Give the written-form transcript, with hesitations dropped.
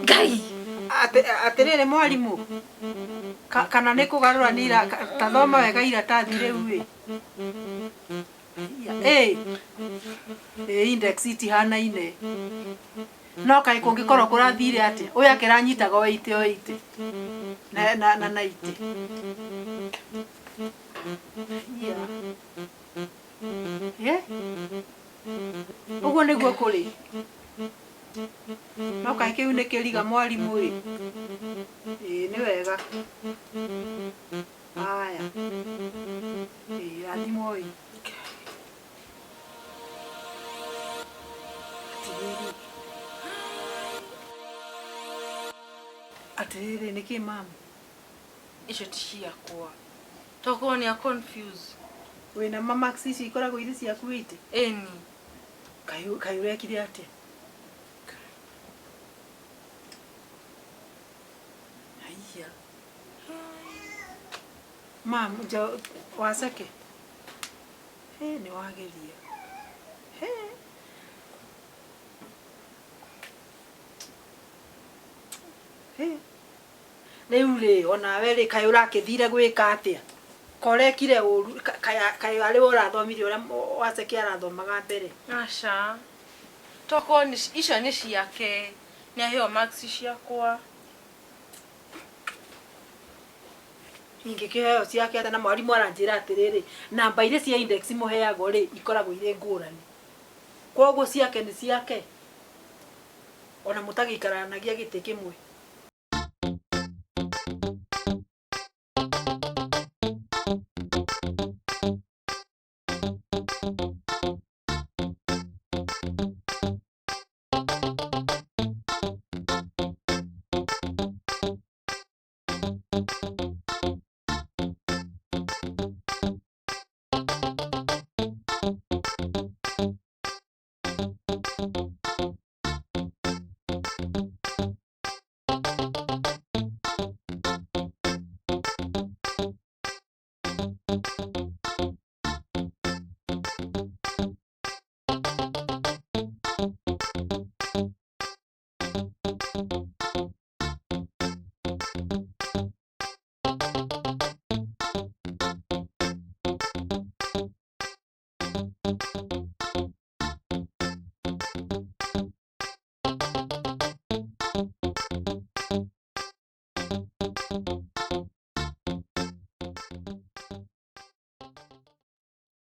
Ngai. Atirire mwalimu. Kana nĩ kũgarũranĩra ta thoma wega iratathi rĩu ĩ. Index itihanaine. No kaĩ kũngĩkorwo kũrathire atĩa? Ũyũ akĩranyitaga o 80 na 90. Ũguo nĩguo kũrĩ. No kaĩ kĩu nĩ kĩriga mwalimu ĩ. Nĩ wega. Haya. Rathimo ĩ. Atiriri niki mama. Icio ti ciakwa. Toko ni a confuse. Wena mama ici ikoragwo irĩ ciaku ite. Eni. Kaĩ urekire atia? Haiya. Mam, njo wasake. Ni wageria. Rĩu rĩ onawe rĩ kaĩ ũrakĩthire gwĩka atĩa? Korekire ũru kaĩ arĩ ũrathomire ũrĩa waceke arathomaga mbere. Aca. Toko ni icio ni ciake. Ni aheo max ciakwa. Ingĩkĩheo ciake atĩ na mwarimũ aranjĩra atĩrĩrĩ namba iria cia index mũheagwo rĩ ikoragwo irĩ ngũrani. Koguo ciake ni ciake. Ona mũtagĩikaranagia gĩtĩ kĩmwe.